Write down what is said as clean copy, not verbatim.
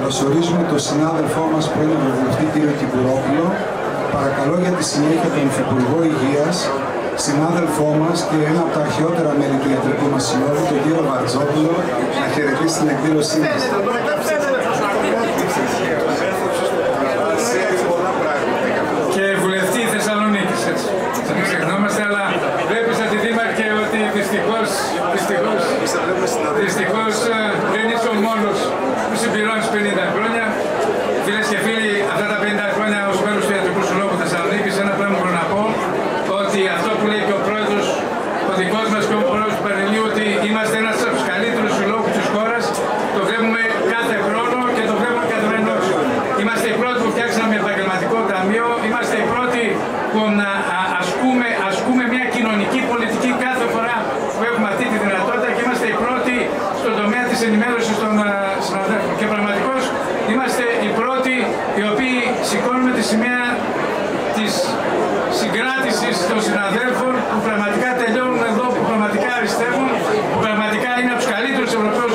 Καλωσορίζουμε τον συνάδελφό μας που είναι ευρωβουλευτή κύριο Κυπουρόπουλο. Παρακαλώ για τη συνέχεια τον Υφυπουργό Υγείας, συνάδελφό μας και ένα από τα αρχαιότερα μέλη του ιατρικού μας συνόδου, τον κύριο Βαρτζόπουλο, να χαιρετήσει την εκδήλωσή μας. Και βουλευτή Θεσσαλονίκης, έτσι. Θα μην ξεχνόμαστε, αλλά βλέπεις από τη Δήμαρχε ότι δυστυχώς δεν είσαι ο μόνος που συμπληρώνεις 50 χρόνια. Φίλες και φίλοι, αυτά τα 50 χρόνια ως μέλος του Ιατρικού Συλλόγου Θεσσαλονίκης, ένα πράγμα μπορώ να πω, ότι αυτό που λέει και ο πρόεδρος, ο δικός μας και ο πρόεδρος του Πανελληνίου, ότι είμαστε ένας από τους καλύτερους συλλόγους της χώρας, το βλέπουμε κάθε χρόνο και το βλέπουμε καθημερινώς. Είμαστε οι πρώτοι που φτιάξαμε επαγγελματικό ταμείο, είμαστε οι πρώτοι που ασκούμε μια κοινωνική πολιτική κάθε φορά που έχουμε αυτή τη δυνατότητα και είμαστε οι πρώτοι στον τομέα της ενημέρωσης των συναδέλφων. Και πραγματικώς είμαστε οι πρώτοι οι οποίοι σηκώνουμε τη σημαία της συγκράτησης των συναδέλφων που πραγματικά τελειώνουν εδώ, που πραγματικά αριστεύουν, που πραγματικά είναι από τους καλύτερους Ευρωπαίους